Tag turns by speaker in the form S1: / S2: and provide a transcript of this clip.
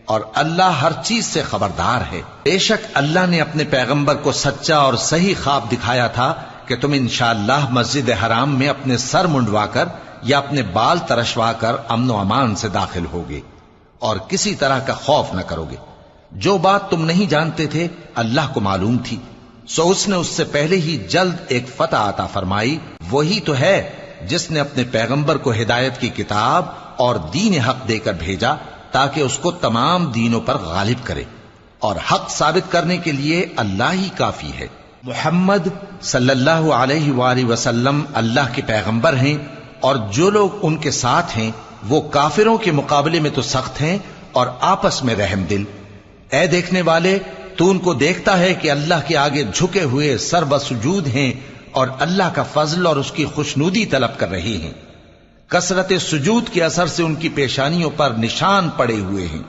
S1: اور اللہ ہر چیز سے خبردار ہے۔ بے شک اللہ نے اپنے پیغمبر کو سچا اور صحیح خواب دکھایا تھا کہ تم انشاءاللہ مسجد حرام میں اپنے سر منڈوا کر یا اپنے بال ترشوا کر امن و امان سے داخل ہوگے اور کسی طرح کا خوف نہ کرو گے۔ جو بات تم نہیں جانتے تھے اللہ کو معلوم تھی، سو اس نے اس سے پہلے ہی جلد ایک فتح عطا فرمائی۔ وہی تو ہے جس نے اپنے پیغمبر کو ہدایت کی کتاب اور دین حق دے کر بھیجا تاکہ اس کو تمام دینوں پر غالب کرے، اور حق ثابت کرنے کے لیے اللہ ہی کافی ہے۔ محمد صلی اللہ علیہ وآلہ وسلم اللہ کے پیغمبر ہیں، اور جو لوگ ان کے ساتھ ہیں وہ کافروں کے مقابلے میں تو سخت ہیں اور آپس میں رحم دل۔ اے دیکھنے والے، تو ان کو دیکھتا ہے کہ اللہ کے آگے جھکے ہوئے سر بسجود ہیں اور اللہ کا فضل اور اس کی خوشنودی طلب کر رہے ہیں۔ کثرت سجود کے اثر سے ان کی پیشانیوں پر نشان پڑے ہوئے ہیں۔